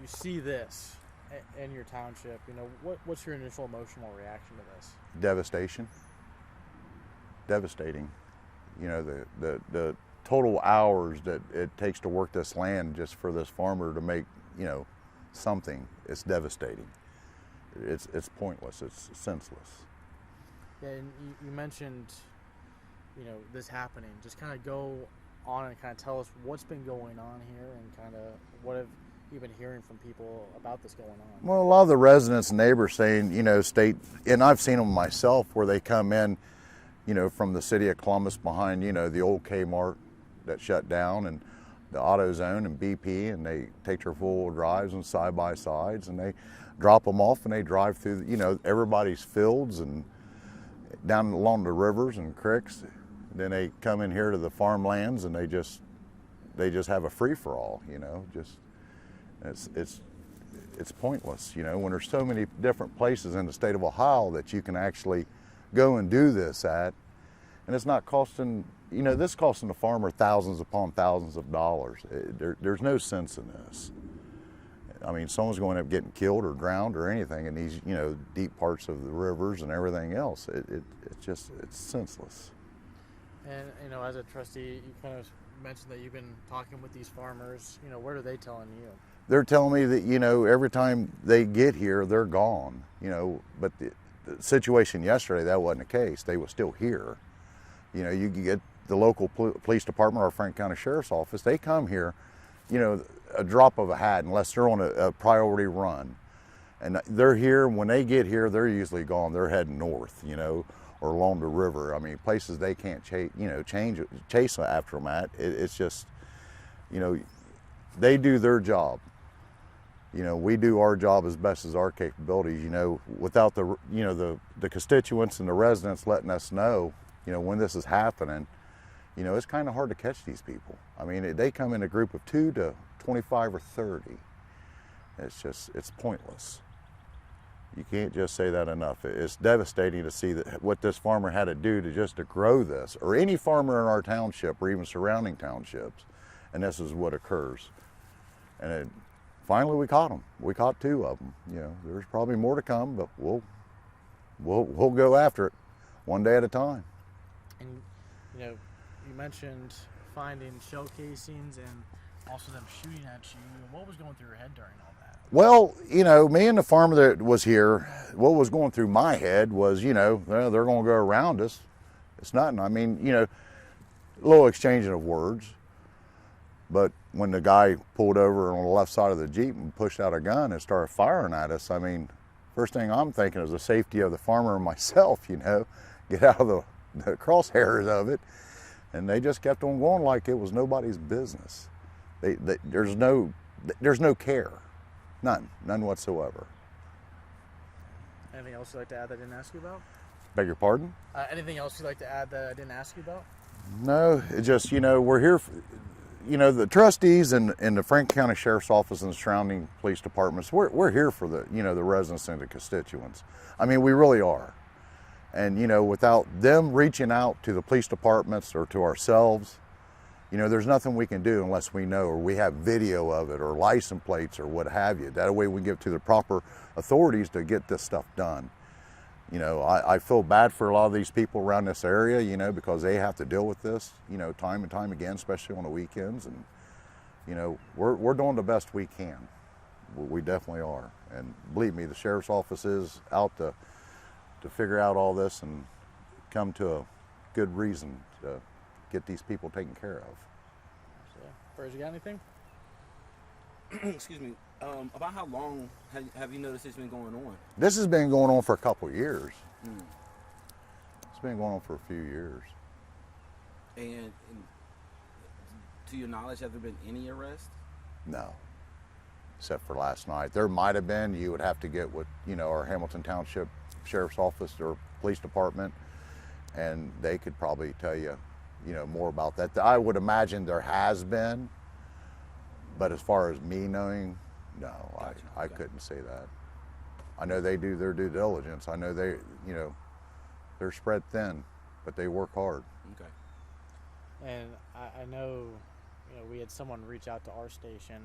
you see this in your township, you know, what's your initial emotional reaction to this? Devastation. Devastating. You know, the total hours that it takes to work this land just for this farmer to make, you know, something, it's devastating. It's pointless, it's senseless. Yeah, and you mentioned, you know, this happening. Just kind of go on and kind of tell us what's been going on here and kind of what have you been hearing from people about this going on? Well, a lot of the residents and neighbors saying, you know, and I've seen them myself where they come in, you know, from the city of Columbus behind, you know, the old Kmart that shut down and the AutoZone and BP, and they take their four-wheel drives and side-by-sides and they drop them off and they drive through, you know, everybody's fields and down along the rivers and creeks. Then they come in here to the farmlands and they just have a free-for-all, you know, just it's pointless, you know, when there's so many different places in the state of Ohio that you can actually go and do this at, and it's not costing, you know, this costing the farmer thousands upon thousands of dollars. There's no sense in this. I mean, someone's going to end up getting killed or drowned or anything in these, you know, deep parts of the rivers and everything else. It's senseless. And, you know, as a trustee, you kind of mentioned that you've been talking with these farmers. You know, what are they telling you? They're telling me that, you know, every time they get here, they're gone, you know, but the situation yesterday, that wasn't the case. They were still here. You know, you can get the local police department or Franklin County Sheriff's Office, they come here, you know, a drop of a hat unless they're on a priority run. And they're here, when they get here, they're usually gone. They're heading north, you know, or along the river. I mean, places they can't chase after them at. It's just, you know, they do their job. You know, we do our job as best as our capabilities, you know, without the, you know, the constituents and the residents letting us know, you know, when this is happening, you know, it's kind of hard to catch these people. I mean, they come in a group of 2 to 25 or 30. It's pointless. You can't just say that enough. It's devastating to see that what this farmer had to do to grow this, or any farmer in our township or even surrounding townships, and this is what occurs. And finally we caught them. We caught 2 of them. You know, there's probably more to come, but we'll go after it one day at a time. And, you know, you mentioned finding shell casings and also them shooting at you. What was going through your head during all that? Well, you know, me and the farmer that was here, what was going through my head was, you know, well, they're going to go around us. It's nothing. I mean, you know, a little exchanging of words. But when the guy pulled over on the left side of the Jeep and pushed out a gun and started firing at us, I mean, first thing I'm thinking is the safety of the farmer and myself, you know, get out of the crosshairs of it. And they just kept on going like it was nobody's business. There's no care, none whatsoever. Anything else you'd like to add that I didn't ask you about? Beg your pardon? Anything else you'd like to add that I didn't ask you about? No, it just, you know, we're here, you know, the trustees and the Franklin County Sheriff's Office and the surrounding police departments, we're here for the, you know, the residents and the constituents. I mean, we really are. And, you know, without them reaching out to the police departments or to ourselves, you know, there's nothing we can do unless we know or we have video of it or license plates or what have you. That way we can give it to the proper authorities to get this stuff done. You know, I feel bad for a lot of these people around this area, you know, because they have to deal with this, you know, time and time again, especially on the weekends. And, you know, we're doing the best we can. We definitely are. And believe me, the sheriff's office is out to figure out all this and come to a good reason to get these people taken care of. So, Burrs, you got anything? Excuse me. About how long have you noticed it's been going on? This has been going on for a couple of years. It's been going on for a few years. And to your knowledge, have there been any arrests? No, except for last night. There might have been. You would have to get with, you know, our Hamilton Township Sheriff's Office or Police Department, and they could probably tell you, you know, more about that. I would imagine there has been, but as far as me knowing, no, Gotcha. I couldn't say that. I know they do their due diligence. I know they, you know, they're spread thin, but they work hard. Okay. And I know, you know, we had someone reach out to our station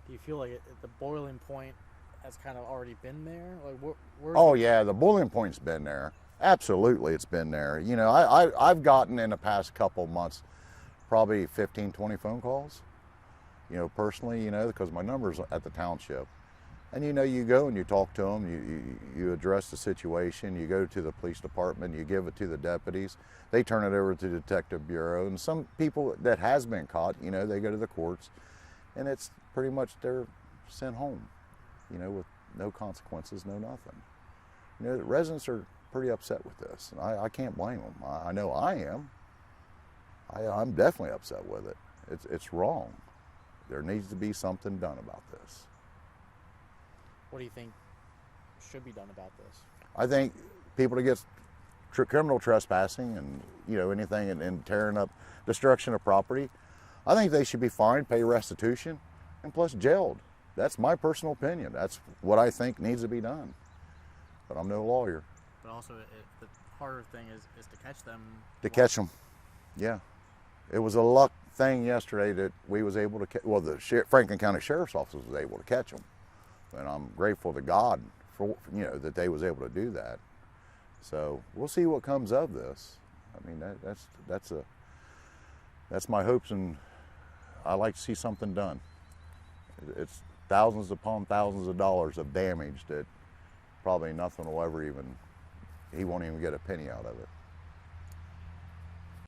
Do you feel like the boiling point has kind of already been there? Like, Oh yeah, the boiling point's been there. Absolutely, it's been there. You know, I've gotten in the past couple of months probably 15, 20 phone calls, you know, personally, you know, because my number's at the township. And, you know, you go and you talk to them, you address the situation, you go to the police department, you give it to the deputies, they turn it over to the detective bureau, and some people that has been caught, you know, they go to the courts, and it's pretty much they're sent home, you know, with no consequences, no nothing. You know, the residents are pretty upset with this, and I can't blame them. I know I am. I'm definitely upset with it. It's wrong. There needs to be something done about this. What do you think should be done about this? I think people that get criminal trespassing and, you know, anything and tearing up, destruction of property, I think they should be fined, pay restitution, and plus jailed. That's my personal opinion. That's what I think needs to be done. But I'm no lawyer. But also, the harder thing is to catch them. To catch them, yeah. It was a luck thing yesterday that we was able to well, the Franklin County Sheriff's Office was able to catch them. And I'm grateful to God for, you know, that they was able to do that. So we'll see what comes of this. I mean, that's my hopes, and I like to see something done. It's thousands upon thousands of dollars of damage that probably nothing will ever even, he won't even get a penny out of it.